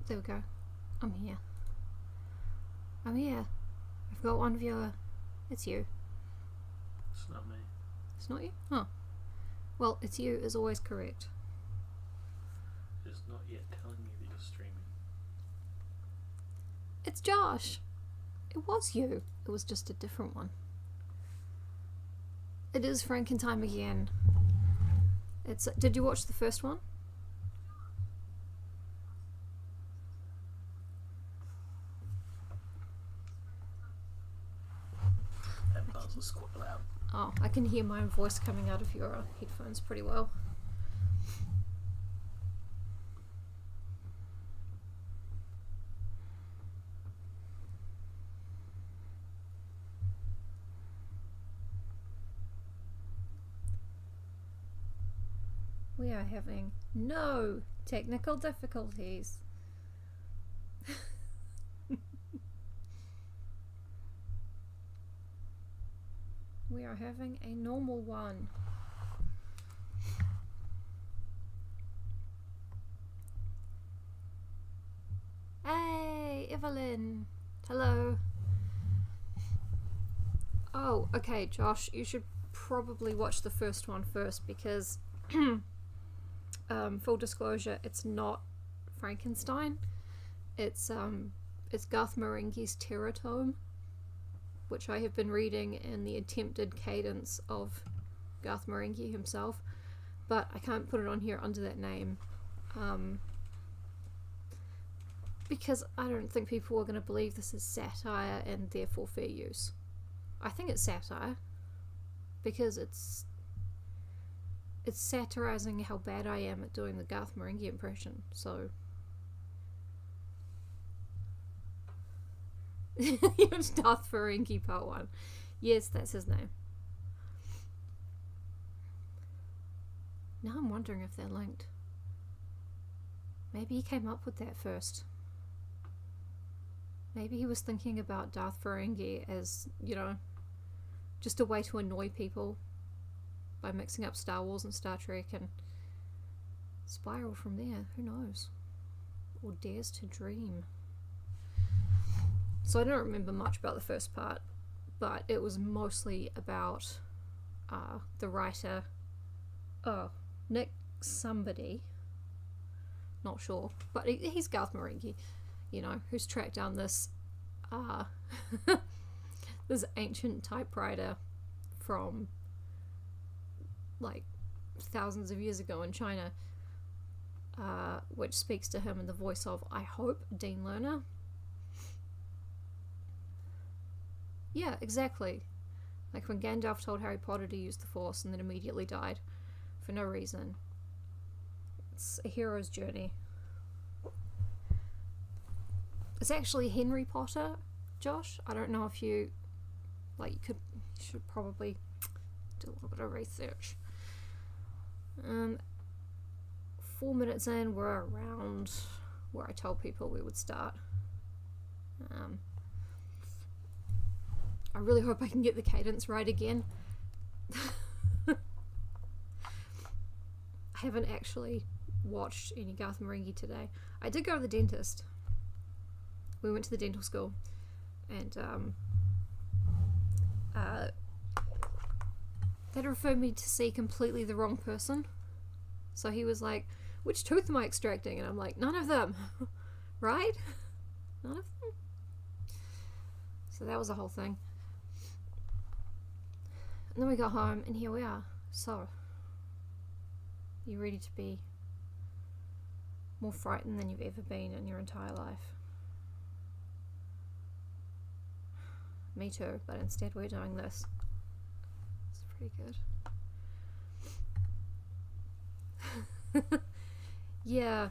There we go. I'm here. I'm here. I've got one viewer. It's you. It's not me. It's not you? Oh. Well, it's you is always correct. It's not yet telling me that you're streaming. It's Josh. It was you. It was just a different one. It is Frankentime again. It's. Did you watch the first one? That buzz was quite loud. Oh, I can hear my own voice coming out of your headphones pretty well. We are having no technical difficulties. We are having a normal one. Hey, Evelyn. Hello. Oh, okay, Josh, you should probably watch the first one first because full disclosure, it's not Frankenstein. It's Garth Marenghi's Terror Tome, which I have been reading in the attempted cadence of Garth Marenghi himself, but I can't put it on here under that name because I don't think people are going to believe this is satire and therefore fair use. I think it's satire because it's satirizing how bad I am at doing the Garth Marenghi impression, so it's Garth Marenghi Part 1. Yes, that's his name. Now I'm wondering if they're linked. Maybe he came up with that first. Maybe he was thinking about Garth Marenghi as, you know, just a way to annoy people by mixing up Star Wars and Star Trek and spiral from there. Who knows? Or dares to dream. So I don't remember much about the first part, but it was mostly about the writer, Nick somebody, not sure, but he's Garth Marenghi, you know, who's tracked down this this ancient typewriter from like thousands of years ago in China, which speaks to him in the voice of, I hope, Dean Lerner. Yeah, exactly. Like when Gandalf told Harry Potter to use the Force and then immediately died for no reason. It's a hero's journey. It's actually Henry Potter, Josh. I don't know if you, like, you should probably do a little bit of research. 4 minutes in, we're around where I told people we would start. I really hope I can get the cadence right again. I haven't actually watched any Garth Marenghi today. I did go to the dentist. We went to the dental school and they referred me to see completely the wrong person. So he was like, which tooth am I extracting? And I'm like, none of them. Right? None of them? So that was the whole thing. And then we got home and here we are. So, you ready to be more frightened than you've ever been in your entire life? Me too, but instead we're doing this. It's pretty good. Yeah,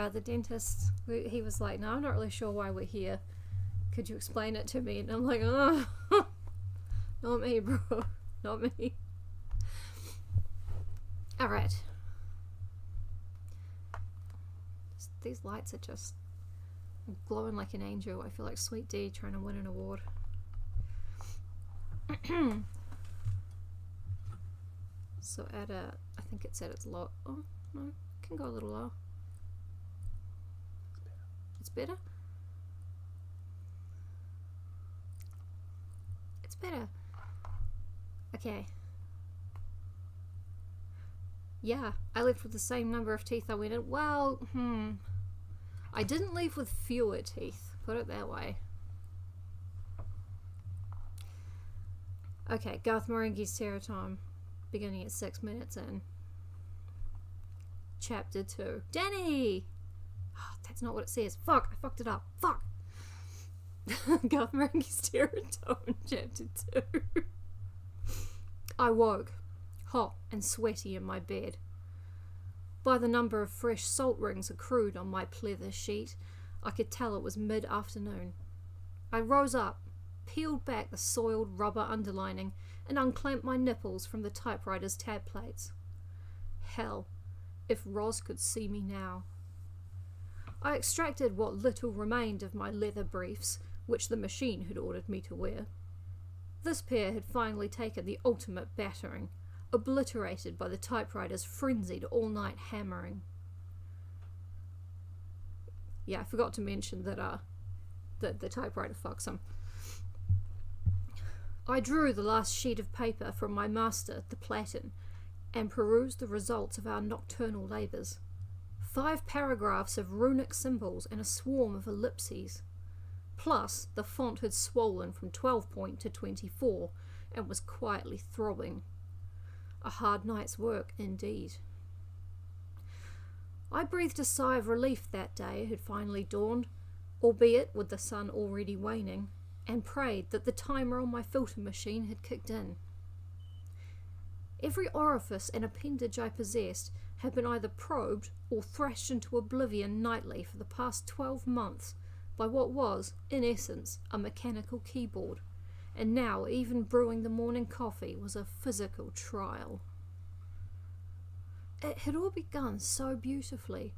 the dentist, he was like, no, I'm not really sure why we're here. Could you explain it to me? And I'm like, oh, not me, bro. Not me. Alright. These lights are just glowing like an angel. I feel like Sweet D trying to win an award. So I think it's at its low. Oh, no, it can go a little low. It's better? It's better. Okay. Yeah, I left with the same number of teeth I went in. Well, I didn't leave with fewer teeth, put it that way. Okay, Garth Marenghi's Terror Time, beginning at 6 minutes in. Chapter 2. Danny! Oh, that's not what it says. Fuck, I fucked it up. Fuck! Garth Marenghi's Terror Time, Chapter 2. I woke, hot and sweaty in my bed. By the number of fresh salt rings accrued on my pleather sheet, I could tell it was mid-afternoon. I rose up, peeled back the soiled rubber underlining, and unclamped my nipples from the typewriter's tab plates. Hell, if Roz could see me now. I extracted what little remained of my leather briefs, which the machine had ordered me to wear. This pair had finally taken the ultimate battering, obliterated by the typewriter's frenzied all-night hammering. Yeah, I forgot to mention that the typewriter fucks him. I drew the last sheet of paper from my master, the Platen, and perused the results of our nocturnal labours. 5 paragraphs of runic symbols and a swarm of ellipses. Plus, the font had swollen from 12 point to 24 and was quietly throbbing. A hard night's work indeed. I breathed a sigh of relief that day it had finally dawned, albeit with the sun already waning, and prayed that the timer on my filter machine had kicked in. Every orifice and appendage I possessed had been either probed or thrashed into oblivion nightly for the past 12 months by what was, in essence, a mechanical keyboard, and now even brewing the morning coffee was a physical trial. It had all begun so beautifully.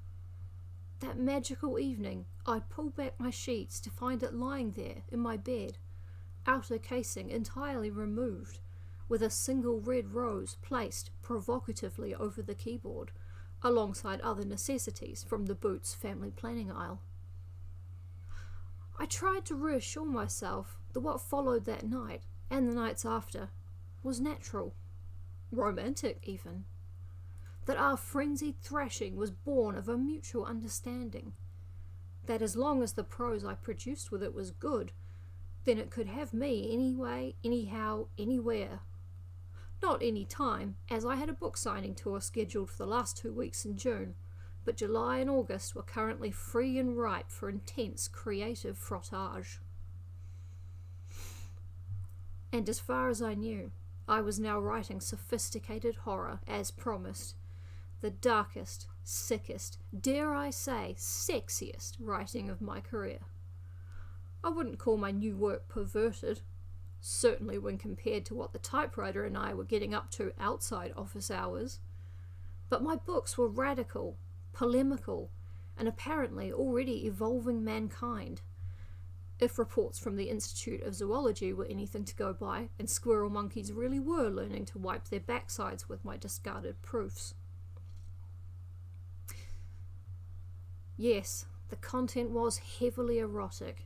That magical evening, I'd pulled back my sheets to find it lying there in my bed, outer casing entirely removed, with a single red rose placed provocatively over the keyboard, alongside other necessities from the Boots family planning aisle. I tried to reassure myself that what followed that night, and the nights after, was natural, romantic even. That our frenzied thrashing was born of a mutual understanding. That as long as the prose I produced with it was good, then it could have me anyway, anyhow, anywhere. Not any time, as I had a book signing tour scheduled for the last 2 weeks in June, but July and August were currently free and ripe for intense creative frottage. And as far as I knew, I was now writing sophisticated horror, as promised. The darkest, sickest, dare I say, sexiest writing of my career. I wouldn't call my new work perverted, certainly when compared to what the typewriter and I were getting up to outside office hours, but my books were radical, polemical, and apparently already evolving mankind, if reports from the Institute of Zoology were anything to go by, and squirrel monkeys really were learning to wipe their backsides with my discarded proofs. Yes, the content was heavily erotic,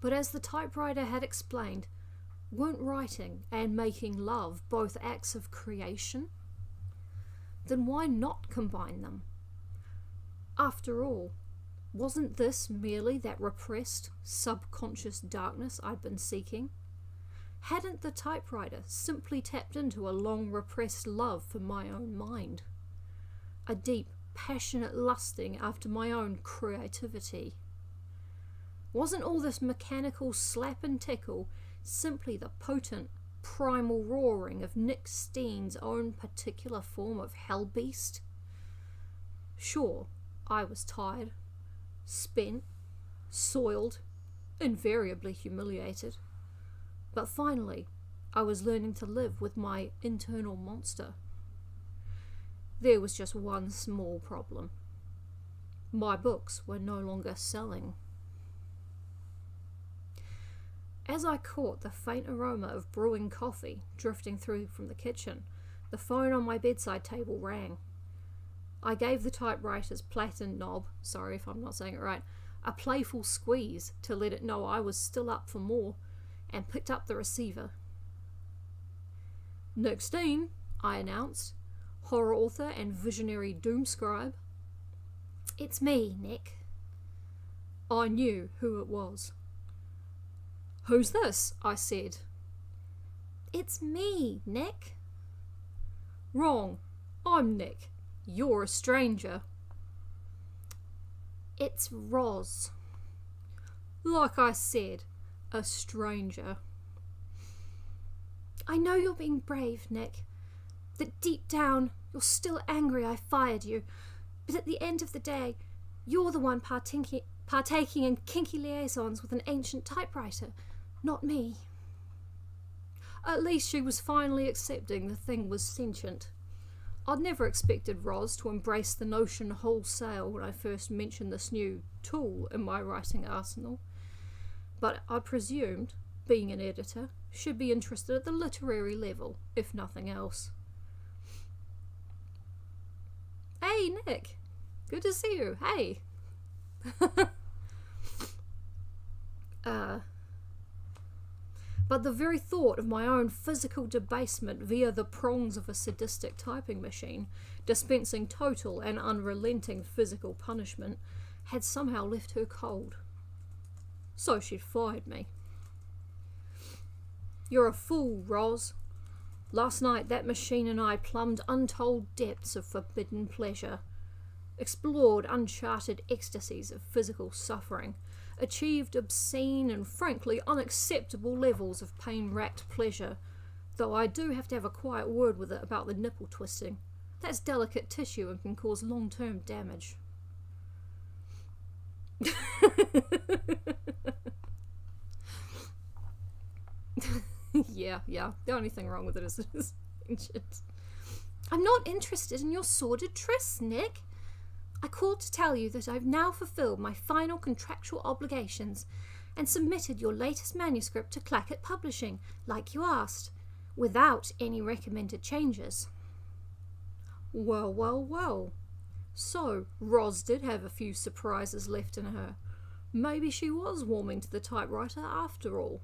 but as the typewriter had explained, weren't writing and making love both acts of creation? Then why not combine them? After all, wasn't this merely that repressed, subconscious darkness I'd been seeking? Hadn't the typewriter simply tapped into a long repressed love for my own mind? A deep, passionate lusting after my own creativity? Wasn't all this mechanical slap and tickle simply the potent, primal roaring of Nick Steen's own particular form of hellbeast? Sure, I was tired, spent, soiled, invariably humiliated, but finally I was learning to live with my internal monster. There was just one small problem. My books were no longer selling. As I caught the faint aroma of brewing coffee drifting through from the kitchen, the phone on my bedside table rang. I gave the typewriter's platen knob, sorry if I'm not saying it right, a playful squeeze to let it know I was still up for more, and picked up the receiver. "Nick Steen," I announced, horror author and visionary doomscribe. "It's me, Nick." I knew who it was. "Who's this?" I said. "It's me, Nick." "Wrong. I'm Nick. You're a stranger." "It's Roz." "Like I said, a stranger." "I know you're being brave, Nick. That deep down you're still angry I fired you, but at the end of the day, you're the one partaking in kinky liaisons with an ancient typewriter, not me." At least she was finally accepting the thing was sentient. I'd never expected Roz to embrace the notion wholesale when I first mentioned this new tool in my writing arsenal, but I presumed, being an editor, she'd be interested at the literary level, if nothing else. "Hey, Nick. Good to see you. Hey." But the very thought of my own physical debasement via the prongs of a sadistic typing machine, dispensing total and unrelenting physical punishment, had somehow left her cold. So she'd fired me. "You're a fool, Roz. Last night that machine and I plumbed untold depths of forbidden pleasure, explored uncharted ecstasies of physical suffering, achieved obscene and frankly unacceptable levels of pain-racked pleasure, though I do have to have a quiet word with it about the nipple twisting. That's delicate tissue and can cause long-term damage." Yeah, the only thing wrong with it is it is ancient. "I'm not interested in your sordid trysts, Nick. I called to tell you that I've now fulfilled my final contractual obligations and submitted your latest manuscript to Clackett Publishing, like you asked, without any recommended changes." Well. So Roz did have a few surprises left in her. Maybe she was warming to the typewriter after all.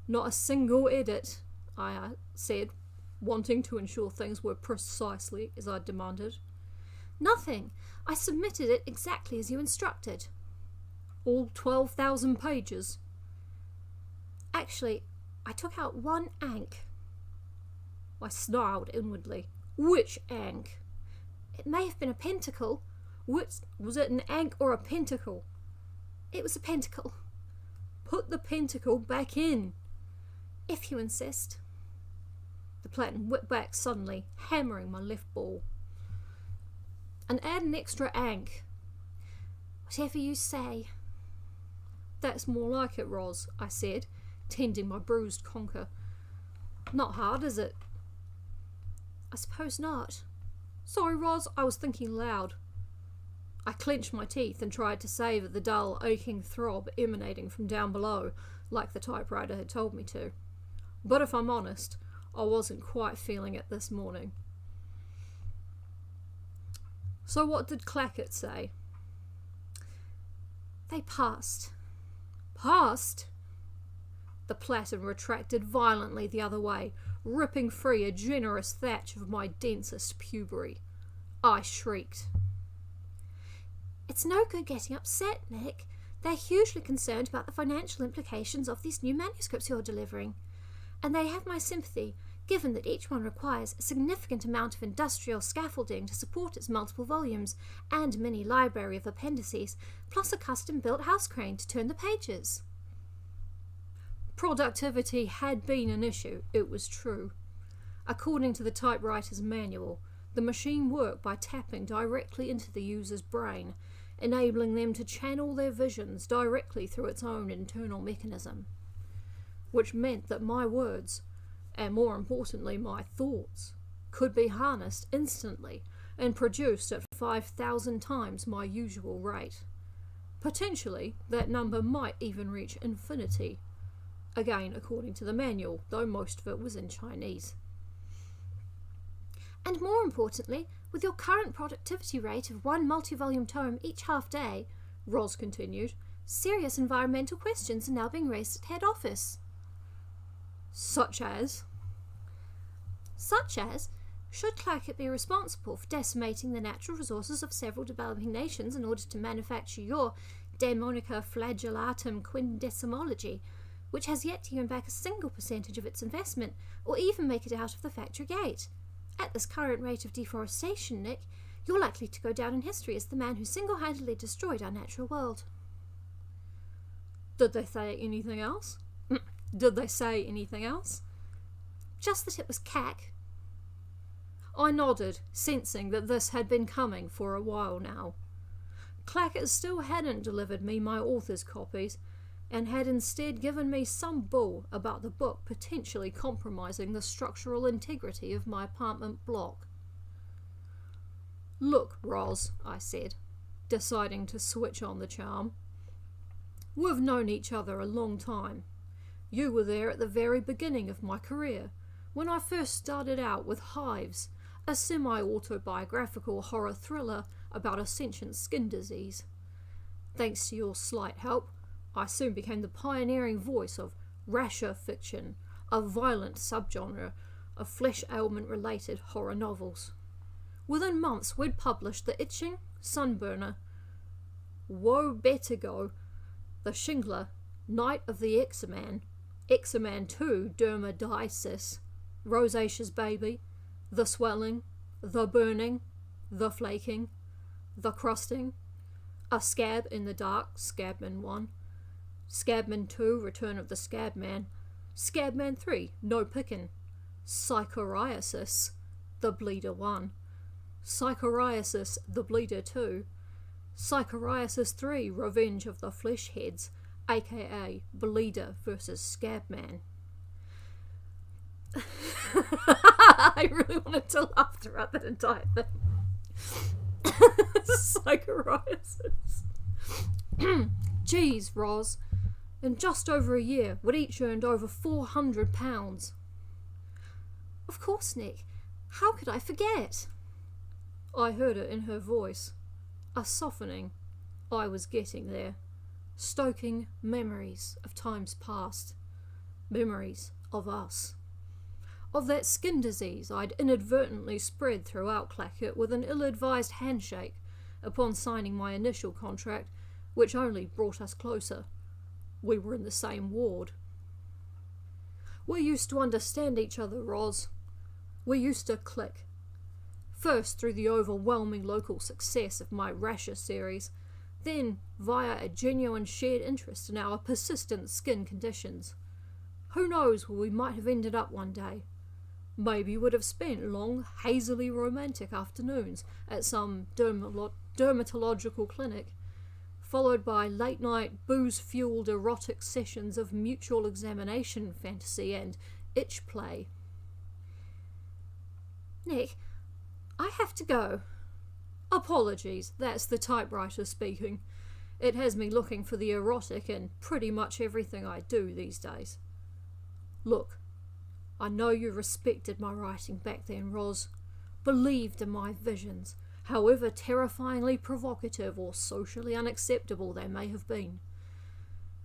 "Not a single edit," I said, wanting to ensure things were precisely as I demanded. "Nothing. I submitted it exactly as you instructed." "All 12,000 pages?" "Actually, I took out one ank." I snarled inwardly. "Which ank?" "It may have been a pentacle." "Was it an ank or a pentacle?" "It was a pentacle." "Put the pentacle back in." "If you insist." The platen whipped back suddenly, hammering my left ball. "And add an extra ank." "Whatever you say." "That's more like it, Roz," I said, tending my bruised conker. "Not hard, is it?" "I suppose not." "Sorry, Roz, I was thinking loud." I clenched my teeth and tried to savour the dull, aching throb emanating from down below, like the typewriter had told me to. But if I'm honest, I wasn't quite feeling it this morning. "So what did Clackett say?" "They passed." "Passed?" The platen retracted violently the other way, ripping free a generous thatch of my densest pubery. I shrieked. "It's no good getting upset, Nick. They're hugely concerned about the financial implications of these new manuscripts you're delivering. And they have my sympathy, given that each one requires a significant amount of industrial scaffolding to support its multiple volumes and mini library of appendices, plus a custom-built house crane to turn the pages." Productivity had been an issue, it was true. According to the typewriter's manual, the machine worked by tapping directly into the user's brain, enabling them to channel their visions directly through its own internal mechanism. Which meant that my words, and more importantly my thoughts, could be harnessed instantly and produced at 5,000 times my usual rate. Potentially, that number might even reach infinity. Again, according to the manual, though most of it was in Chinese. "And more importantly, with your current productivity rate of one multi-volume tome each half day," Ros continued. Serious environmental questions are now being raised at head office. Such as, should Clackett be responsible for decimating the natural resources of several developing nations in order to manufacture your Daemonica flagellatum quindecimology, which has yet to earn back a single percentage of its investment, or even make it out of the factory gate? At this current rate of deforestation, Nick, you're likely to go down in history as the man who single-handedly destroyed our natural world. Did they say anything else? Just that it was cack. I nodded, sensing that this had been coming for a while now. Clackett still hadn't delivered me my author's copies, and had instead given me some bull about the book potentially compromising the structural integrity of my apartment block. Look, Ros, I said, deciding to switch on the charm. We've known each other a long time. You were there at the very beginning of my career, when I first started out with Hives, a semi-autobiographical horror thriller about a sentient skin disease. Thanks to your slight help, I soon became the pioneering voice of rasher fiction, a violent subgenre of flesh ailment-related horror novels. Within months, we'd published The Itching, Sunburner, Woe Betigo, The Shingler, Night of the Eczema-Man, Eczema-Man 2, Dermadiasis, Rosacea's Baby, The Swelling, The Burning, The Flaking, The Crusting, A Scab in the Dark, Scabman 1, Scabman 2, Return of the Scabman, Scabman 3, No Pickin', Psychoriasis, The Bleeder 1, Psychoriasis, The Bleeder 2, Psychoriasis 3, Revenge of the Fleshheads, aka Bleeder vs. Scabman. I really wanted to laugh throughout that entire thing. Psychoriasis. Geez, Ros. In just over a year, we'd each earned over £400. Of course, Nick. How could I forget? I heard it in her voice. A softening. I was getting there. Stoking memories of times past. Memories of us. Of that skin disease I'd inadvertently spread throughout Clackett with an ill-advised handshake upon signing my initial contract, which only brought us closer. We were in the same ward. We used to understand each other, Ros. We used to click. First through the overwhelming local success of my Rasher series, then via a genuine shared interest in our persistent skin conditions. Who knows where we might have ended up one day? Maybe we'd have spent long, hazily romantic afternoons at some dermatological clinic, followed by late-night, booze-fueled erotic sessions of mutual examination fantasy and itch play. Nick, I have to go. Apologies, that's the typewriter speaking. It has me looking for the erotic in pretty much everything I do these days. Look, I know you respected my writing back then, Ros, believed in my visions, however terrifyingly provocative or socially unacceptable they may have been.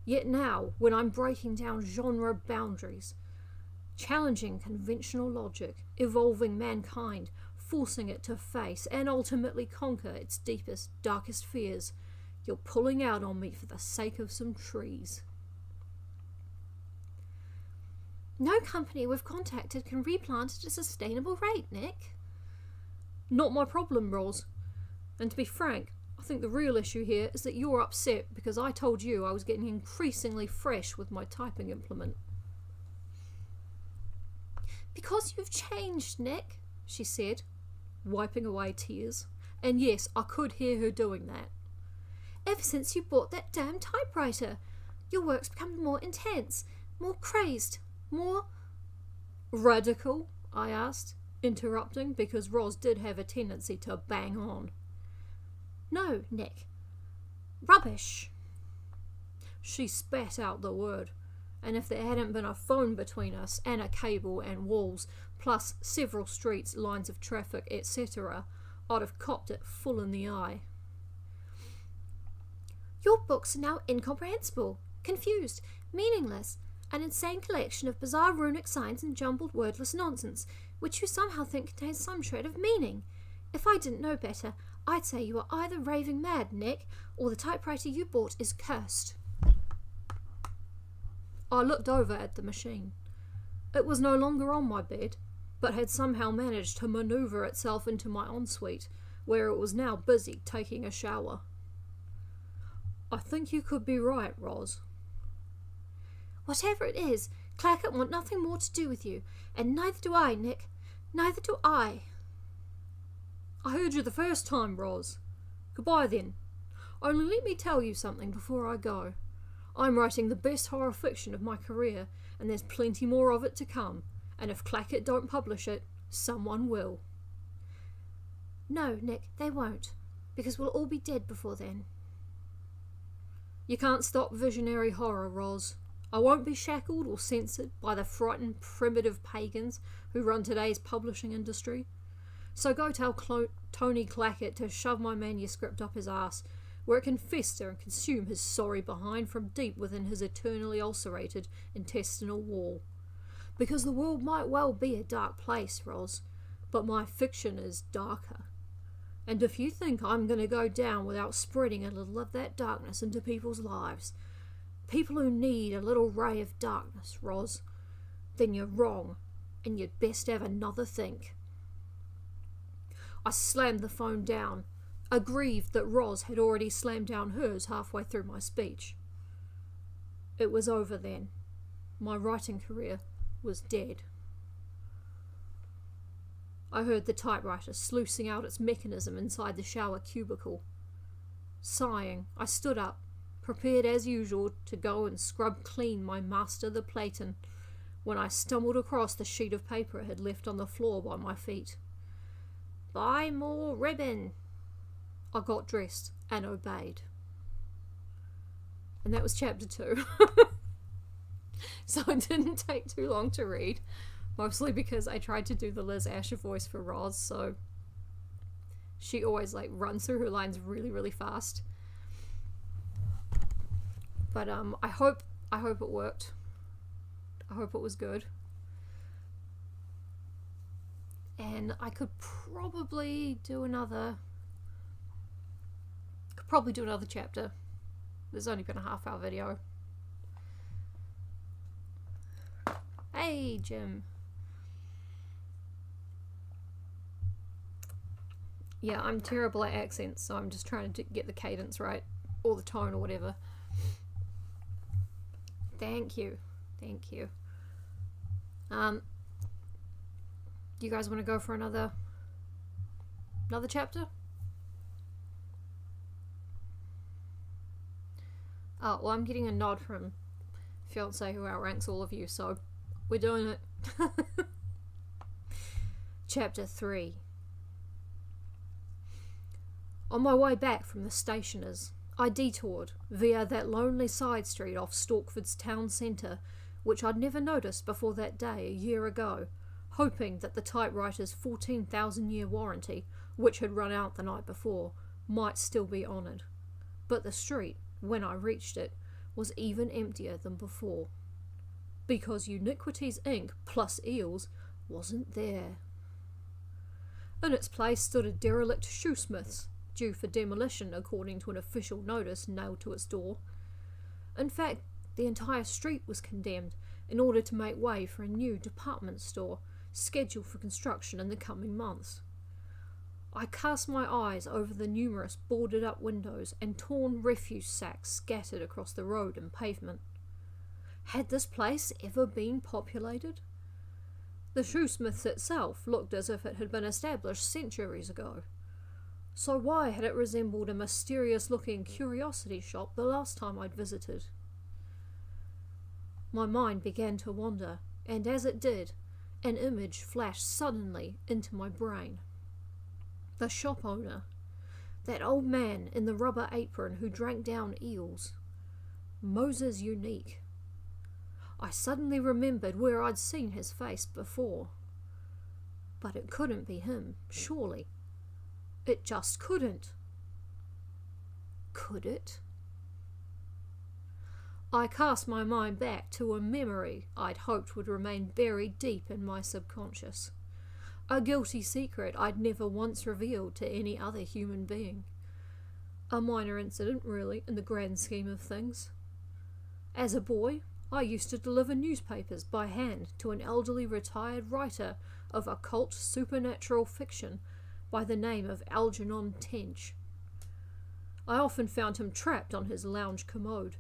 Yet now, when I'm breaking down genre boundaries, challenging conventional logic, evolving mankind, forcing it to face and ultimately conquer its deepest, darkest fears, you're pulling out on me for the sake of some trees. No company we've contacted can replant at a sustainable rate, Nick. Not my problem, Ros. And to be frank, I think the real issue here is that you're upset because I told you I was getting increasingly fresh with my typing implement. Because you've changed, Nick, she said, wiping away tears. And yes, I could hear her doing that. Ever since you bought that damn typewriter, your work's become more intense, more crazed, more radical, I asked, interrupting because Ros did have a tendency to bang on. No, Nick. Rubbish. She spat out the word, and if there hadn't been a phone between us and a cable and walls, plus several streets, lines of traffic, etc., I'd have copped it full in the eye. Your books are now incomprehensible, confused, meaningless, an insane collection of bizarre runic signs and jumbled wordless nonsense, which you somehow think contains some shred of meaning. If I didn't know better, I'd say you are either raving mad, Nick, or the typewriter you bought is cursed. I looked over at the machine. It was no longer on my bed, but had somehow managed to maneuver itself into my ensuite, where it was now busy taking a shower. I think you could be right, Roz. Whatever it is, Clackett want nothing more to do with you, and neither do I, Nick. Neither do I. I heard you the first time, Roz. Goodbye then. Only let me tell you something before I go. I'm writing the best horror fiction of my career, and there's plenty more of it to come, and if Clackett don't publish it, someone will. No, Nick, they won't, because we'll all be dead before then. You can't stop visionary horror, Roz. I won't be shackled or censored by the frightened primitive pagans who run today's publishing industry. So go tell Tony Clackett to shove my manuscript up his ass, where it can fester and consume his sorry behind from deep within his eternally ulcerated intestinal wall. Because the world might well be a dark place, Roz, but my fiction is darker. And if you think I'm going to go down without spreading a little of that darkness into people's lives, people who need a little ray of darkness, Roz, then you're wrong, and you'd best have another think. I slammed the phone down, aggrieved that Roz had already slammed down hers halfway through my speech. It was over then. My writing career was dead. I heard the typewriter sluicing out its mechanism inside the shower cubicle. Sighing, I stood up, prepared as usual to go and scrub clean my master the Platon, when I stumbled across the sheet of paper it had left on the floor by my feet. Buy more ribbon. I got dressed and obeyed. And that was chapter 2. So it didn't take too long to read, mostly because I tried to do the Liz Asher voice for Roz, so she always runs through her lines really, really fast. But I hope it worked. I hope it was good. And I could probably do another chapter. There's only been a half-hour video. Hey, Jim. Yeah, I'm terrible at accents, so I'm just trying to get the cadence right, or the tone, or whatever. Thank you. Thank you. Do you guys want to go for another chapter? Oh, well, I'm getting a nod from fiance who outranks all of you, so we're doing it. Chapter 3. On my way back from the stationer's, I detoured via that lonely side street off Storkford's town centre, which I'd never noticed before that day a year ago, hoping that the typewriter's 14,000-year warranty, which had run out the night before, might still be honoured. But the street, when I reached it, was even emptier than before. Because Uniquities Inc. plus Eels wasn't there. In its place stood a derelict shoesmith's, due for demolition according to an official notice nailed to its door. In fact, the entire street was condemned in order to make way for a new department store scheduled for construction in the coming months. I cast my eyes over the numerous boarded-up windows and torn refuse sacks scattered across the road and pavement. Had this place ever been populated? The shoesmith's itself looked as if it had been established centuries ago. So why had it resembled a mysterious-looking curiosity shop the last time I'd visited? My mind began to wander, and as it did, an image flashed suddenly into my brain. The shop owner, that old man in the rubber apron who drank down eels. Moses Unique. I suddenly remembered where I'd seen his face before. But it couldn't be him, surely. It just couldn't. Could it? I cast my mind back to a memory I'd hoped would remain buried deep in my subconscious. A guilty secret I'd never once revealed to any other human being. A minor incident, really, in the grand scheme of things. As a boy, I used to deliver newspapers by hand to an elderly retired writer of occult supernatural fiction by the name of Algernon Tench. I often found him trapped on his lounge commode,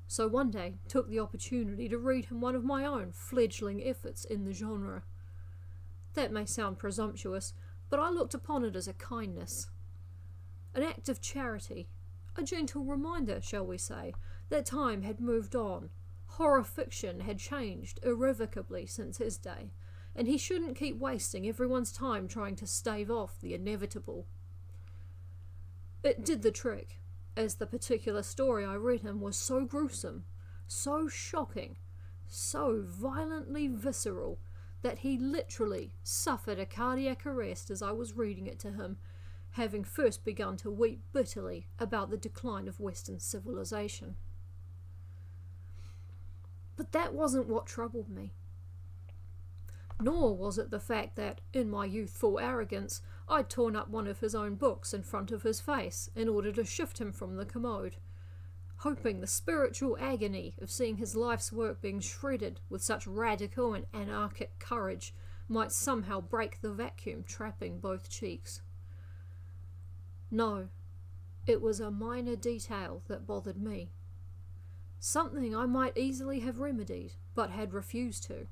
so one day took the opportunity to read him one of my own fledgling efforts in the genre. That may sound presumptuous, but I looked upon it as a kindness. An act of charity, a gentle reminder, shall we say, that time had moved on. Horror fiction had changed irrevocably since his day, and he shouldn't keep wasting everyone's time trying to stave off the inevitable. It did the trick, as the particular story I read him was so gruesome, so shocking, so violently visceral, that he literally suffered a cardiac arrest as I was reading it to him, having first begun to weep bitterly about the decline of Western civilization. But that wasn't what troubled me. Nor was it the fact that, in my youthful arrogance, I'd torn up one of his own books in front of his face in order to shift him from the commode, hoping the spiritual agony of seeing his life's work being shredded with such radical and anarchic courage might somehow break the vacuum trapping both cheeks. No, it was a minor detail that bothered me. Something I might easily have remedied, but had refused to.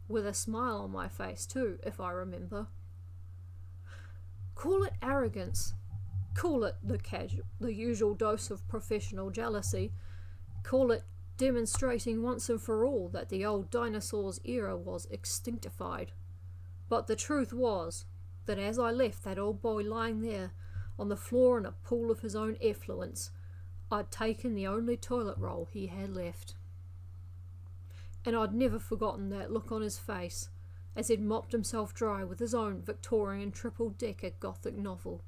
With a smile on my face, too, if I remember. Call it arrogance. Call it the usual dose of professional jealousy. Call it demonstrating once and for all that the old dinosaur's era was extinctified. But the truth was that as I left that old boy lying there on the floor in a pool of his own effluence, I'd taken the only toilet roll he had left. And I'd never forgotten that look on his face as he'd mopped himself dry with his own Victorian triple-decker Gothic novel.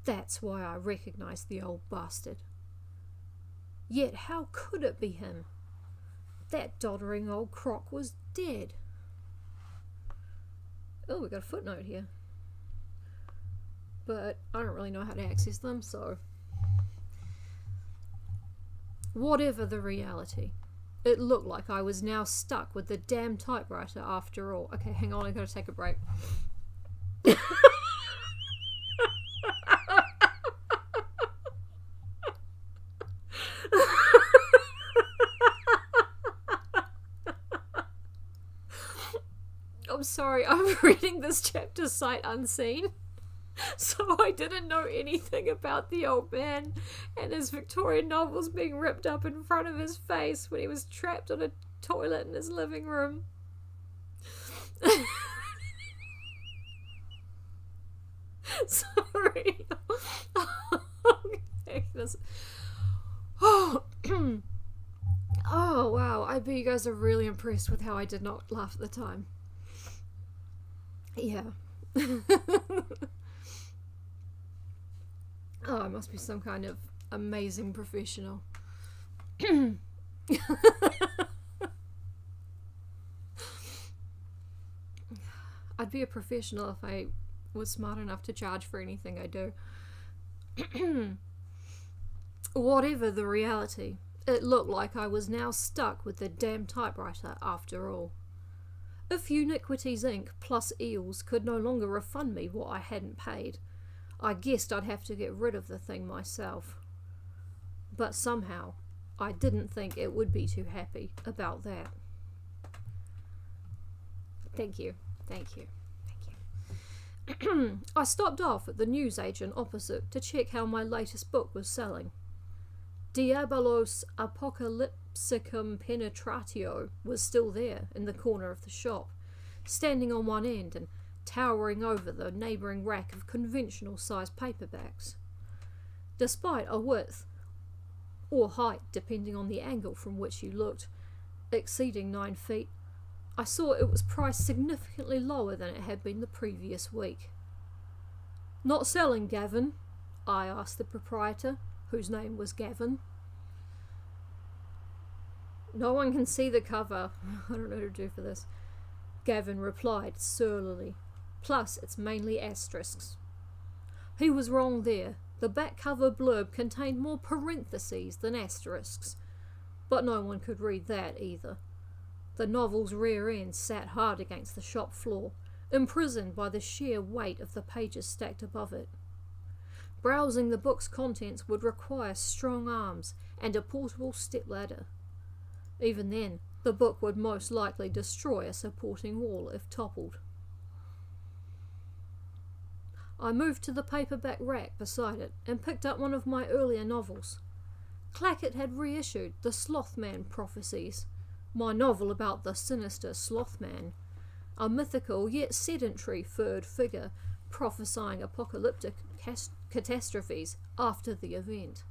That's why I recognised the old bastard. Yet how could it be him? That doddering old crock was dead. Oh, we got a footnote here. But I don't really know how to access them, so... Whatever the reality, it looked like I was now stuck with the damn typewriter after all. Okay, hang on, I gotta take a break. I'm sorry, I'm reading this chapter sight unseen. So I didn't know anything about the old man and his Victorian novels being ripped up in front of his face when he was trapped on a toilet in his living room. Sorry. Okay, oh wow, I bet you guys are really impressed with how I did not laugh at the time. Yeah. Oh, I must be some kind of amazing professional. I'd be a professional if I was smart enough to charge for anything I do. Whatever the reality, it looked like I was now stuck with the damn typewriter after all. If Uniquity's Inc. plus Eels could no longer refund me what I hadn't paid, I guessed I'd have to get rid of the thing myself. But somehow, I didn't think it would be too happy about that. Thank you. I stopped off at the newsagent opposite to check how my latest book was selling. Diabolos Apocalypsicum Penetratio was still there in the corner of the shop, standing on one end and towering over the neighbouring rack of conventional-sized paperbacks. Despite a width, or height depending on the angle from which you looked, exceeding 9 feet, I saw it was priced significantly lower than it had been the previous week. "Not selling, Gavin?" I asked the proprietor, whose name was Gavin. No one can see the cover. I don't know what to do for this. Gavin replied surlily. Plus, it's mainly asterisks. He was wrong there. The back cover blurb contained more parentheses than asterisks. But no one could read that either. The novel's rear end sat hard against the shop floor, imprisoned by the sheer weight of the pages stacked above it. Browsing the book's contents would require strong arms and a portable stepladder. Even then, the book would most likely destroy a supporting wall if toppled. I moved to the paperback rack beside it and picked up one of my earlier novels. Clackett had reissued The Slothman Prophecies, my novel about the sinister Slothman, a mythical yet sedentary third figure prophesying apocalyptic catastrophes after the event.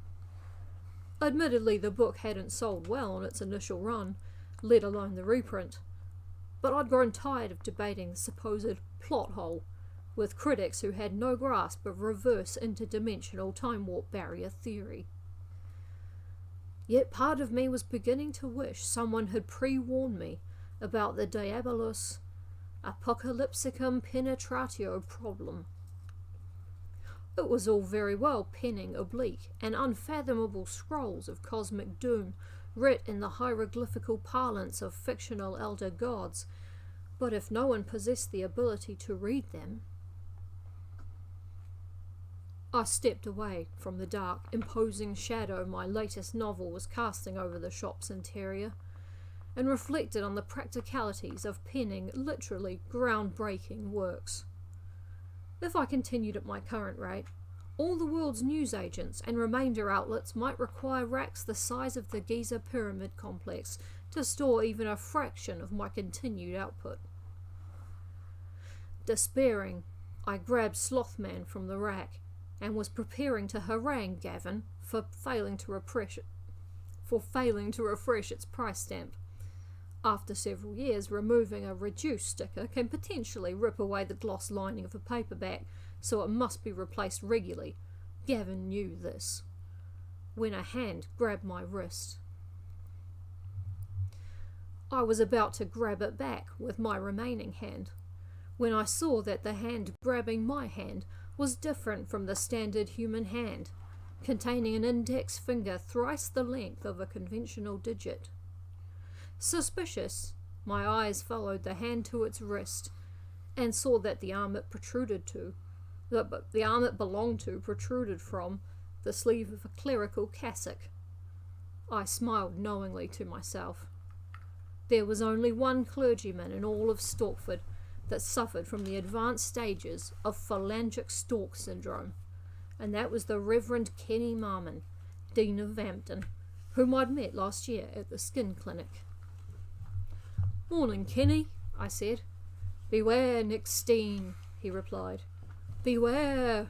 Admittedly, the book hadn't sold well on its initial run, let alone the reprint, but I'd grown tired of debating the supposed plot hole with critics who had no grasp of reverse interdimensional time warp barrier theory. Yet part of me was beginning to wish someone had pre-warned me about the Diabolus Apocalypsicum Penetratio problem. It was all very well penning oblique and unfathomable scrolls of cosmic doom writ in the hieroglyphical parlance of fictional elder gods, but if no one possessed the ability to read them... I stepped away from the dark, imposing shadow my latest novel was casting over the shop's interior, and reflected on the practicalities of penning literally groundbreaking works. If I continued at my current rate, all the world's newsagents and remainder outlets might require racks the size of the Giza Pyramid complex to store even a fraction of my continued output. Despairing, I grabbed Slothman from the rack and was preparing to harangue Gavin for failing to refresh its price stamp. After several years, removing a reduced sticker can potentially rip away the gloss lining of a paperback, so it must be replaced regularly. Gavin knew this. When a hand grabbed my wrist. I was about to grab it back with my remaining hand, when I saw that the hand grabbing my hand was different from the standard human hand, containing an index finger thrice the length of a conventional digit. Suspicious, my eyes followed the hand to its wrist, and saw that the arm it belonged to protruded from the sleeve of a clerical cassock. I smiled knowingly to myself. There was only one clergyman in all of Storkford that suffered from the advanced stages of phalangic stalk syndrome, and that was the Reverend Kenny Marmon, Dean of Vampton, whom I'd met last year at the skin clinic. "Morning, Kenny," I said. "Beware, Nick Steen," he replied. "Beware."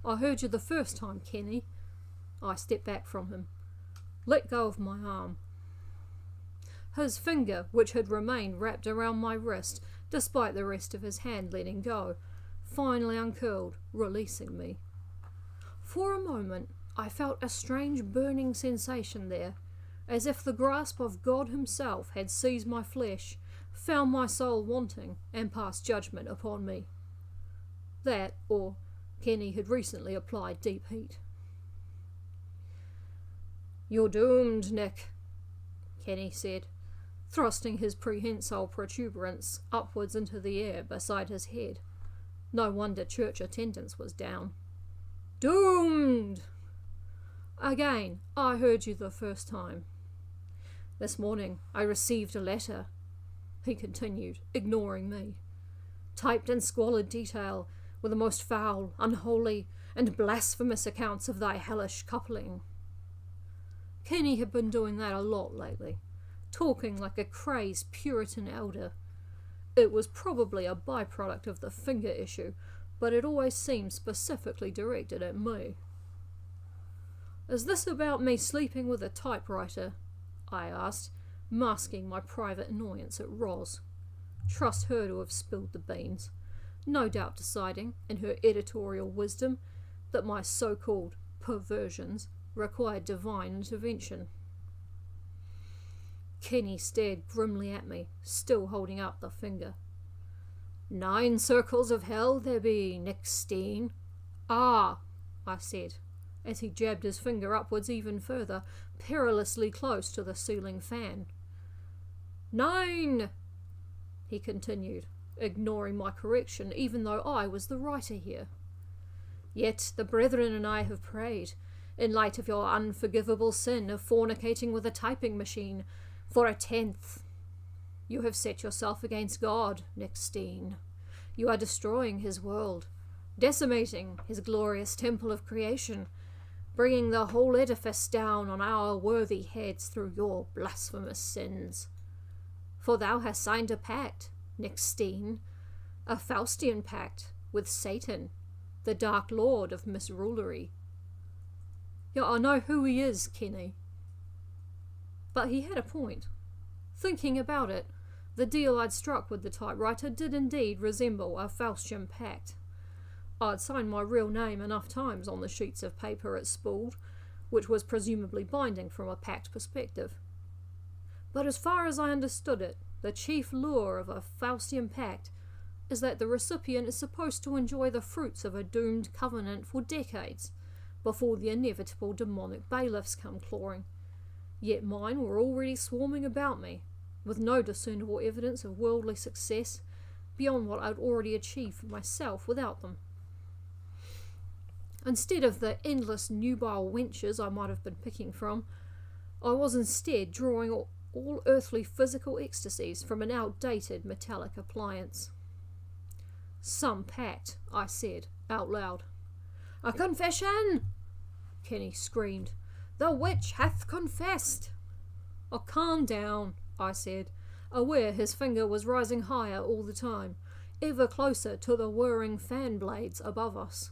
"I heard you the first time, Kenny." I stepped back from him. "Let go of my arm." His finger, which had remained wrapped around my wrist, despite the rest of his hand letting go, finally uncurled, releasing me. For a moment, I felt a strange burning sensation there, as if the grasp of God himself had seized my flesh, found my soul wanting, and passed judgment upon me. That, or Kenny had recently applied deep heat. "You're doomed, Nick," Kenny said, thrusting his prehensile protuberance upwards into the air beside his head. No wonder church attendance was down. "Doomed!" "Again, I heard you the first time." "This morning I received a letter," he continued, ignoring me, "typed in squalid detail, with the most foul, unholy, and blasphemous accounts of thy hellish coupling." Kenny had been doing that a lot lately, talking like a crazed Puritan elder. It was probably a byproduct of the finger issue, but it always seemed specifically directed at me. "Is this about me sleeping with a typewriter?" I asked, masking my private annoyance at Roz. Trust her to have spilled the beans, no doubt deciding, in her editorial wisdom, that my so-called perversions required divine intervention. Kenny stared grimly at me, still holding up the finger. 9 circles of hell there be, Nickstein. Ah, I said, as he jabbed his finger upwards even further, perilously close to the ceiling fan. 9, he continued, ignoring my correction, even though I was the writer here. Yet the brethren and I have prayed, in light of your unforgivable sin of fornicating with a typing machine, for a 10th. You have set yourself against God, Nickstein. You are destroying his world, decimating his glorious temple of creation, bringing the whole edifice down on our worthy heads through your blasphemous sins. For thou hast signed a pact, Nickstein, a Faustian pact with Satan, the Dark Lord of misrulery. Yeah, I know who he is, Kenny. But he had a point. Thinking about it, the deal I'd struck with the typewriter did indeed resemble a Faustian pact. I'd signed my real name enough times on the sheets of paper it spooled, which was presumably binding from a pact perspective. But as far as I understood it, the chief lure of a Faustian pact is that the recipient is supposed to enjoy the fruits of a doomed covenant for decades, before the inevitable demonic bailiffs come clawing. Yet mine were already swarming about me, with no discernible evidence of worldly success beyond what I'd already achieved for myself without them. Instead of the endless nubile wenches I might have been picking from, I was instead drawing all earthly physical ecstasies from an outdated metallic appliance. Some pact, I said, out loud. A confession! Kenny screamed. The witch hath confessed! Oh, calm down, I said, aware his finger was rising higher all the time, ever closer to the whirring fan blades above us.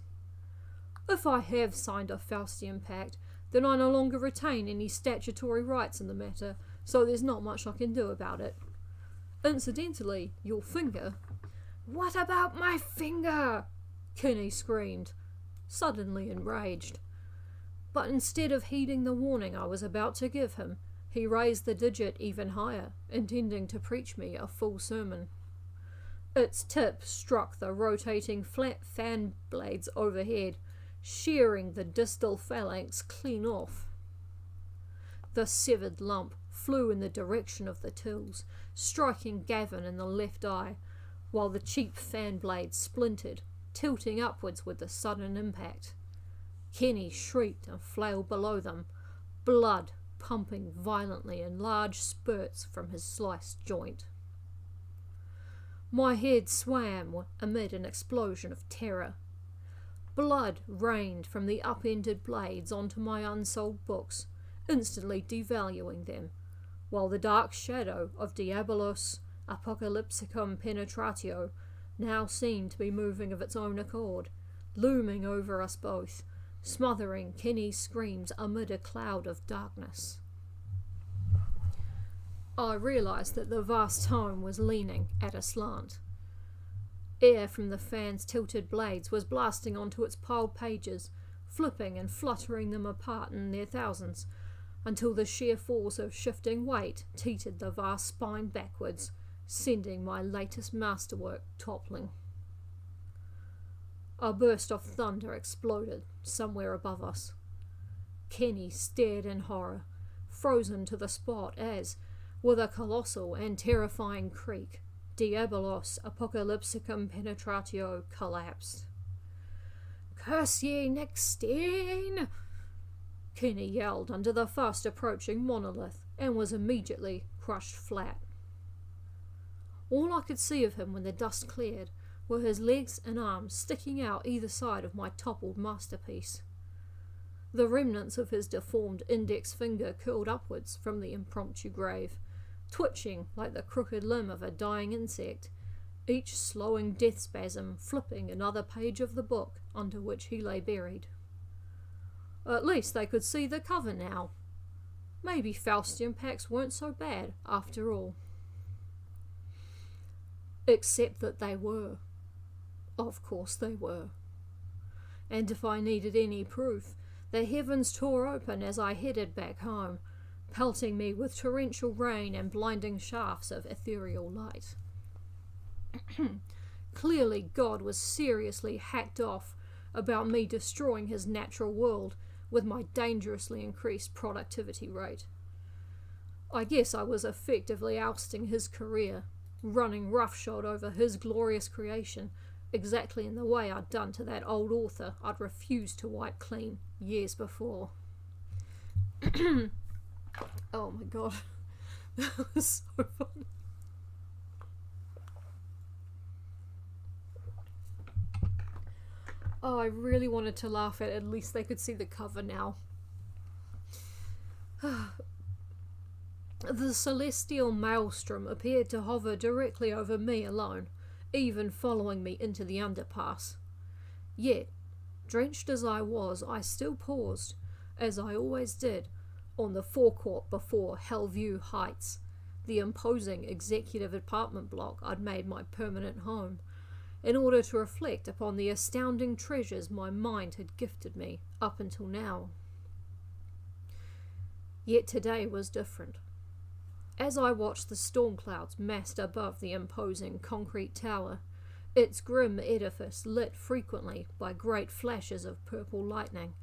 If I have signed a Faustian pact, then I no longer retain any statutory rights in the matter, so there's not much I can do about it. Incidentally, your finger... What about my finger? Kenny screamed, suddenly enraged. But instead of heeding the warning I was about to give him, he raised the digit even higher, intending to preach me a full sermon. Its tip struck the rotating flat fan blades overhead, shearing the distal phalanx clean off. The severed lump flew in the direction of the tills, striking Gavin in the left eye, while the cheap fan blade splintered, tilting upwards with the sudden impact. Kenny shrieked and flailed below them, blood pumping violently in large spurts from his sliced joint. My head swam amid an explosion of terror. Blood rained from the upended blades onto my unsold books, instantly devaluing them, while the dark shadow of Diabolos Apocalypsicum Penetratio now seemed to be moving of its own accord, looming over us both, smothering Kenny's screams amid a cloud of darkness. I realised that the vast tome was leaning at a slant. Air from the fan's tilted blades was blasting onto its piled pages, flipping and fluttering them apart in their thousands, until the sheer force of shifting weight teetered the vast spine backwards, sending my latest masterwork toppling. A burst of thunder exploded somewhere above us. Kenny stared in horror, frozen to the spot as, with a colossal and terrifying creak, Diabolos Apocalypsicum Penetratio collapsed. "Curse ye, Nickstein!" Kenny yelled under the fast approaching monolith, and was immediately crushed flat. All I could see of him when the dust cleared were his legs and arms sticking out either side of my toppled masterpiece. The remnants of his deformed index finger curled upwards from the impromptu grave, twitching like the crooked limb of a dying insect, each slowing death spasm flipping another page of the book under which he lay buried. At least they could see the cover now. Maybe Faustian pacts weren't so bad after all. Except that they were. Of course they were. And if I needed any proof, the heavens tore open as I headed back home, pelting me with torrential rain and blinding shafts of ethereal light. Clearly, God was seriously hacked off about me destroying his natural world with my dangerously increased productivity rate. I guess I was effectively ousting his career, running roughshod over his glorious creation, exactly in the way I'd done to that old author I'd refused to wipe clean years before. Oh my god, that was so funny. Oh, I really wanted to laugh at least they could see the cover now. The celestial maelstrom appeared to hover directly over me alone, even following me into the underpass. Yet, drenched as I was, I still paused, as I always did, on the forecourt before Hellview Heights, the imposing executive apartment block I'd made my permanent home, in order to reflect upon the astounding treasures my mind had gifted me up until now. Yet today was different. As I watched the storm clouds massed above the imposing concrete tower, its grim edifice lit frequently by great flashes of purple lightning,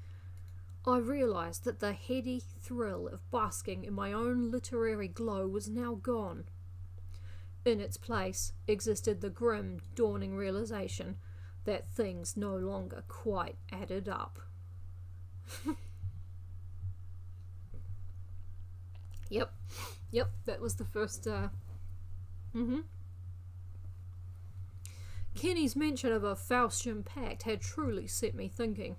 I realized that the heady thrill of basking in my own literary glow was now gone. In its place existed the grim, dawning realization that things no longer quite added up. Yep, that was the first, Kenny's mention of a Faustian pact had truly set me thinking.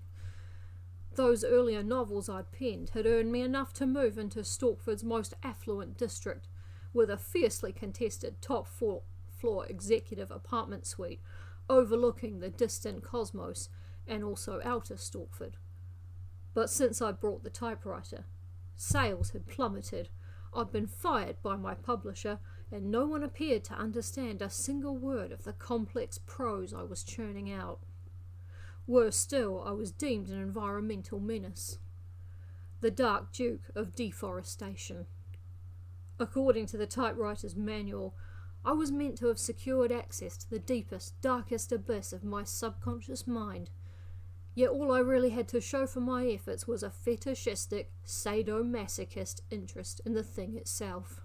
Those earlier novels I'd penned had earned me enough to move into Storkford's most affluent district, with a fiercely contested top-floor executive apartment suite overlooking the distant cosmos and also outer Storkford. But since I'd brought the typewriter, sales had plummeted. I'd been fired by my publisher, and no one appeared to understand a single word of the complex prose I was churning out. Worse still, I was deemed an environmental menace. The Dark Duke of Deforestation. According to the typewriter's manual, I was meant to have secured access to the deepest, darkest abyss of my subconscious mind. Yet all I really had to show for my efforts was a fetishistic, sadomasochist interest in the thing itself,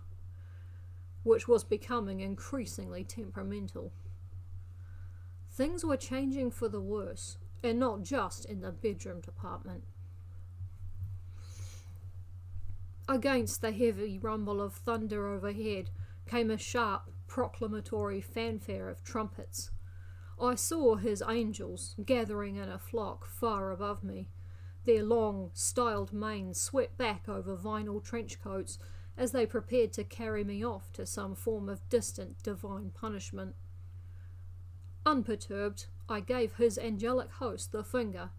which was becoming increasingly temperamental. Things were changing for the worse, and not just in the bedroom department. Against the heavy rumble of thunder overhead came a sharp, proclamatory fanfare of trumpets. I saw his angels gathering in a flock far above me, their long, styled manes swept back over vinyl trench coats as they prepared to carry me off to some form of distant divine punishment. Unperturbed, I gave his angelic host the finger,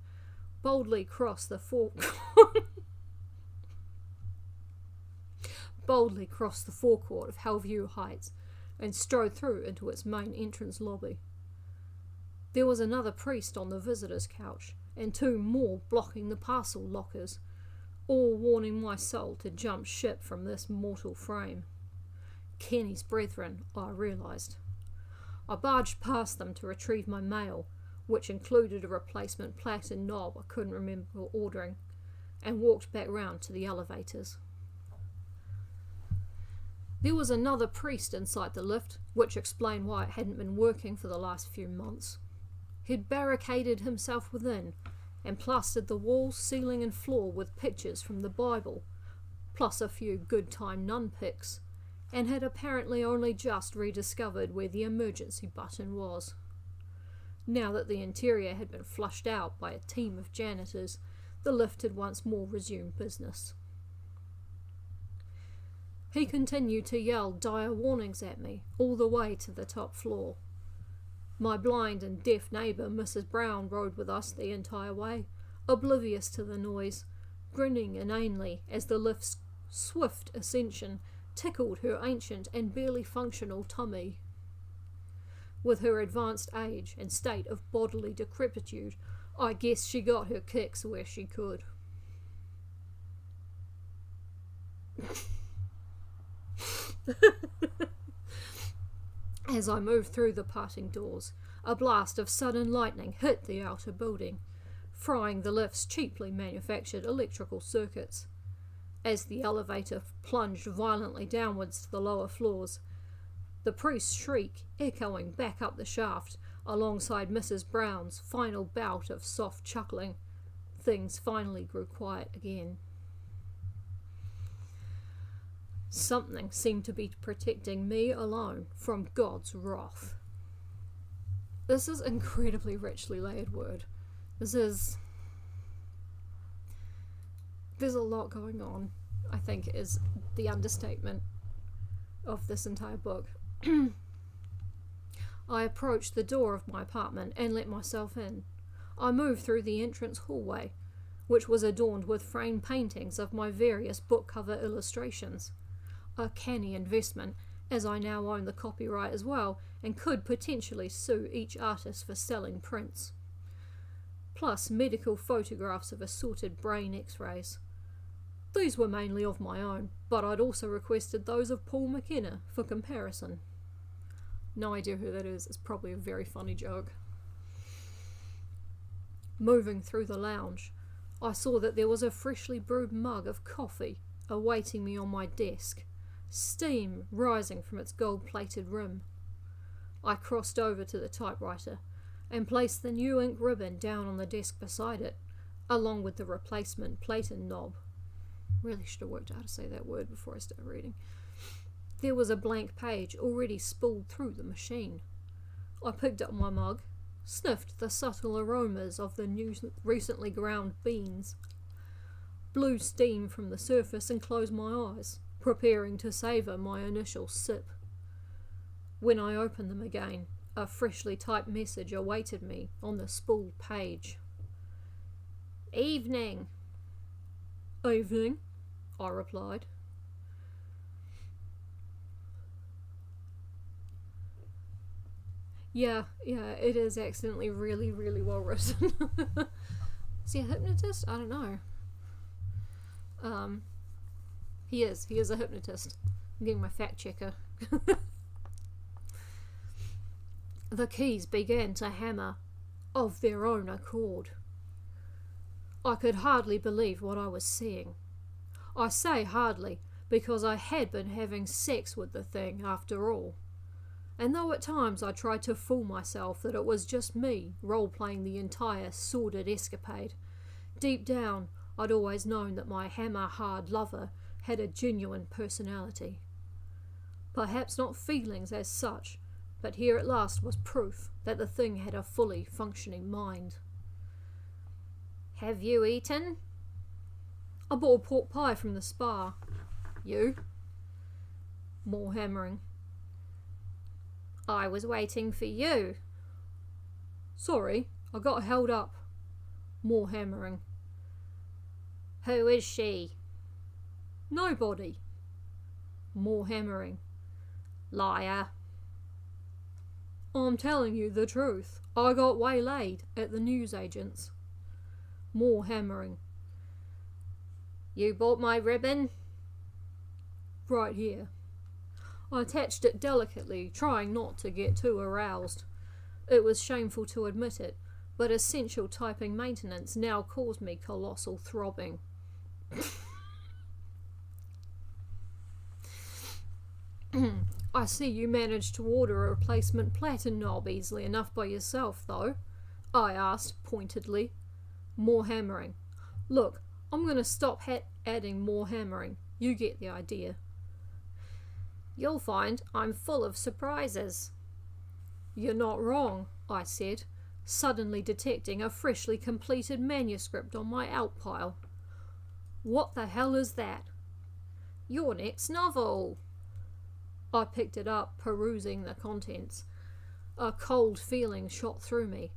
boldly crossed the forecourt of Hellview Heights, and strode through into its main entrance lobby. There was another priest on the visitor's couch, and two more blocking the parcel lockers, all warning my soul to jump ship from this mortal frame. Kenny's brethren, I realised. I barged past them to retrieve my mail, which included a replacement platin knob I couldn't remember ordering, and walked back round to the elevators. There was another priest inside the lift, which explained why it hadn't been working for the last few months. He'd barricaded himself within, and plastered the walls, ceiling and floor with pictures from the Bible, plus a few good-time nun pics, and had apparently only just rediscovered where the emergency button was. Now that the interior had been flushed out by a team of janitors, the lift had once more resumed business. He continued to yell dire warnings at me all the way to the top floor. My blind and deaf neighbour, Mrs. Brown, rode with us the entire way, oblivious to the noise, grinning inanely as the lift's swift ascension tickled her ancient and barely functional tummy. With her advanced age and state of bodily decrepitude, I guess she got her kicks where she could. As I moved through the parting doors, a blast of sudden lightning hit the outer building, frying the lift's cheaply manufactured electrical circuits. As the elevator plunged violently downwards to the lower floors, the priest's shriek echoing back up the shaft alongside Mrs. Brown's final bout of soft chuckling, things finally grew quiet again. Something seemed to be protecting me alone from God's wrath. This is incredibly richly layered word. There's a lot going on, I think, is the understatement of this entire book. I approached the door of my apartment and let myself in. I moved through the entrance hallway, which was adorned with framed paintings of my various book cover illustrations. A canny investment, as I now own the copyright as well and could potentially sue each artist for selling prints. Plus medical photographs of assorted brain x-rays. These were mainly of my own, but I'd also requested those of Paul McKenna for comparison. No idea who that is. It's probably a very funny joke. Moving through the lounge, I saw that there was a freshly brewed mug of coffee awaiting me on my desk, steam rising from its gold-plated rim. I crossed over to the typewriter and placed the new ink ribbon down on the desk beside it, along with the replacement platen knob. Really should have worked out how to say that word before I started reading. There was a blank page already spooled through the machine. I picked up my mug, sniffed the subtle aromas of the new, recently ground beans, blew steam from the surface and closed my eyes, preparing to savour my initial sip. When I opened them again, a freshly typed message awaited me on the spooled page. "Evening." "Evening," I replied. Yeah, it is accidentally really, really well written. Is he a hypnotist? I don't know. He is a hypnotist. I'm getting my fact checker. The keys began to hammer of their own accord. I could hardly believe what I was seeing. I say hardly, because I had been having sex with the thing after all. And though at times I tried to fool myself that it was just me role-playing the entire sordid escapade, deep down I'd always known that my hammer-hard lover had a genuine personality. Perhaps not feelings as such, but here at last was proof that the thing had a fully functioning mind. "Have you eaten?" "I bought a pork pie from the spa." "You?" More hammering. "I was waiting for you." "Sorry, I got held up." More hammering. "Who is she?" "Nobody." More hammering. "Liar." "I'm telling you the truth. I got waylaid at the newsagent's." More hammering. "You bought my ribbon?" "Right here." I attached it delicately, trying not to get too aroused. It was shameful to admit it, but essential typing maintenance now caused me colossal throbbing. "I see you managed to order a replacement platen knob easily enough by yourself, though," I asked pointedly. More hammering. "Look, I'm going to stop adding more hammering. You get the idea." "You'll find I'm full of surprises." "You're not wrong," I said, suddenly detecting a freshly completed manuscript on my out pile. "What the hell is that?" "Your next novel." I picked it up, perusing the contents. A cold feeling shot through me.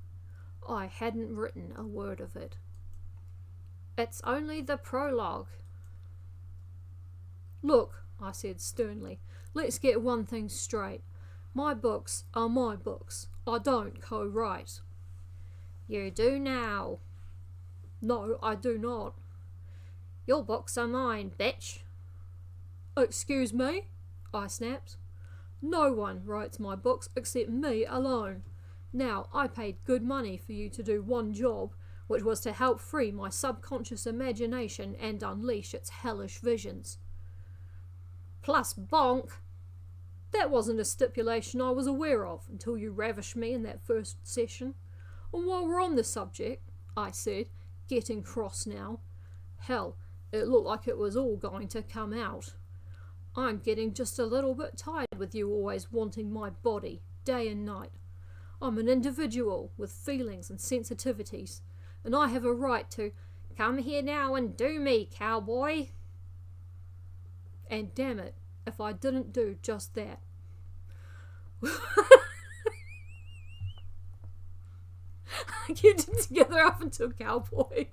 I hadn't written a word of it. "It's only the prologue." "Look," I said sternly, "let's get one thing straight. My books are my books. I don't co-write." "You do now." "No, I do not." "Your books are mine, bitch." Excuse me? I snapped. No one writes my books except me alone. Now, I paid good money for you to do one job, which was to help free my subconscious imagination and unleash its hellish visions. Plus bonk. That wasn't a stipulation I was aware of until you ravished me in that first session. And while we're on the subject, I said, getting cross now, hell, it looked like it was all going to come out. I'm getting just a little bit tired with you always wanting my body, day and night. I'm an individual with feelings and sensitivities, and I have a right to come here now and do me, cowboy. And damn it, if I didn't do just that. I kept it together up until cowboy.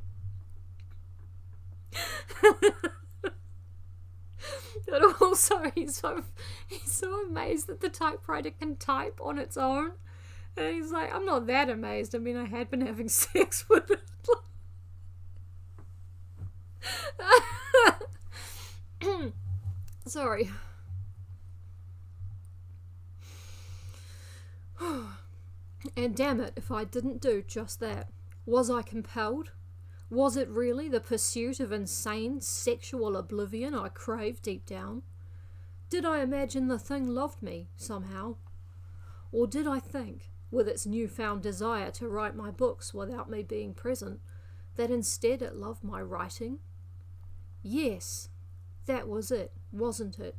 But also he's so amazed that the typewriter can type on its own. And he's like, I'm not that amazed. I mean, I had been having sex with it. Sorry. And damn it if I didn't do just that. Was I compelled? Was it really the pursuit of insane sexual oblivion I craved deep down? Did I imagine the thing loved me, somehow? Or did I think, with its newfound desire to write my books without me being present, that instead it loved my writing? Yes, that was it, wasn't it?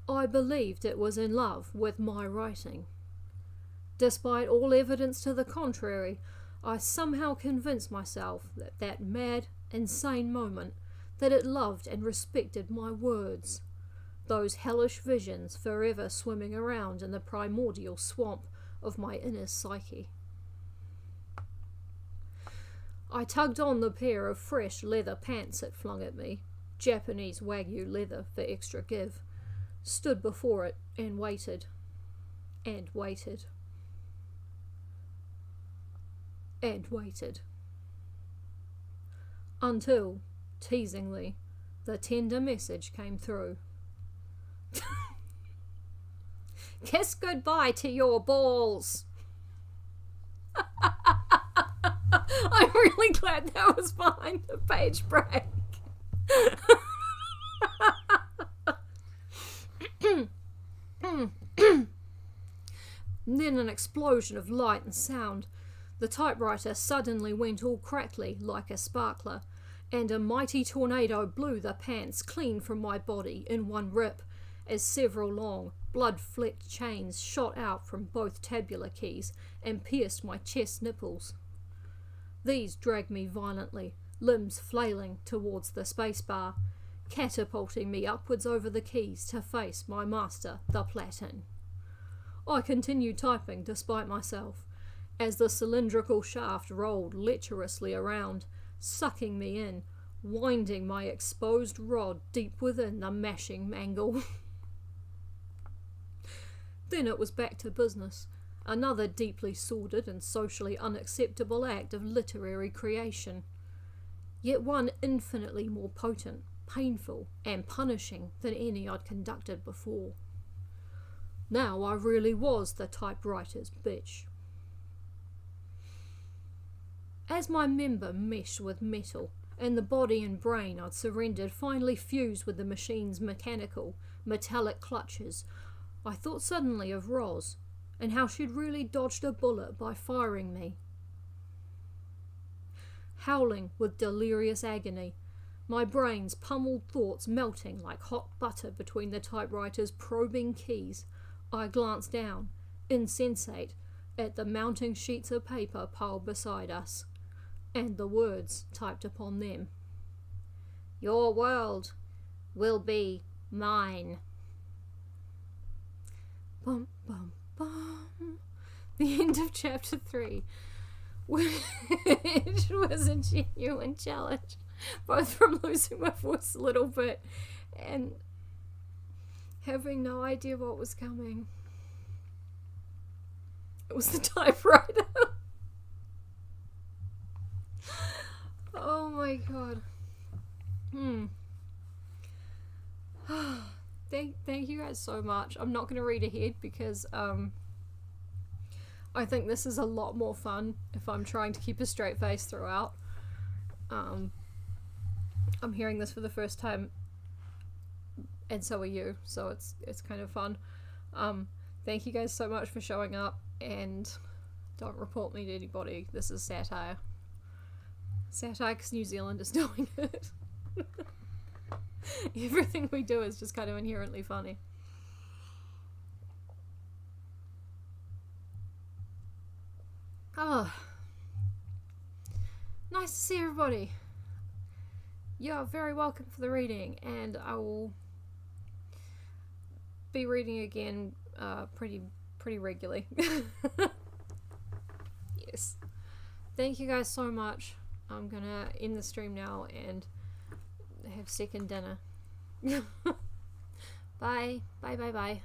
I believed it was in love with my writing. Despite all evidence to the contrary, I somehow convinced myself that that mad, insane moment, that it loved and respected my words, those hellish visions forever swimming around in the primordial swamp of my inner psyche. I tugged on the pair of fresh leather pants it flung at me, Japanese Wagyu leather for extra give, stood before it and waited, and waited. And waited. Until, teasingly, the tender message came through. Kiss goodbye to your balls. I'm really glad that was behind the page break. Then an explosion of light and sound. The typewriter suddenly went all crackly like a sparkler, and a mighty tornado blew the pants clean from my body in one rip, as several long, blood-flecked chains shot out from both tabular keys and pierced my chest nipples. These dragged me violently, limbs flailing towards the spacebar, catapulting me upwards over the keys to face my master, the Platin. I continued typing despite myself, as the cylindrical shaft rolled lecherously around, sucking me in, winding my exposed rod deep within the mashing mangle. Then it was back to business, another deeply sordid and socially unacceptable act of literary creation, yet one infinitely more potent, painful, and punishing than any I'd conducted before. Now I really was the typewriter's bitch. As my member meshed with metal, and the body and brain I'd surrendered finally fused with the machine's mechanical, metallic clutches, I thought suddenly of Roz, and how she'd really dodged a bullet by firing me. Howling with delirious agony, my brain's pummeled thoughts melting like hot butter between the typewriter's probing keys, I glanced down, insensate, at the mounting sheets of paper piled beside us, and the words typed upon them. Your world will be mine. Bum, bum, bum. The end of chapter 3, which was a genuine challenge, both from losing my voice a little bit and having no idea what was coming. It was the typewriter. Oh my god. Thank you guys so much. I'm not gonna read ahead because I think this is a lot more fun if I'm trying to keep a straight face throughout. I'm hearing this for the first time, and so are you, so it's kind of fun. Thank you guys so much for showing up, and don't report me to anybody. This is satire. Satire because New Zealand is doing it. Everything we do is just kind of inherently funny. Oh, nice to see everybody. You're very welcome for the reading, and I will be reading again pretty regularly. Yes. Thank you guys so much. I'm gonna end the stream now and have second dinner. Bye. Bye.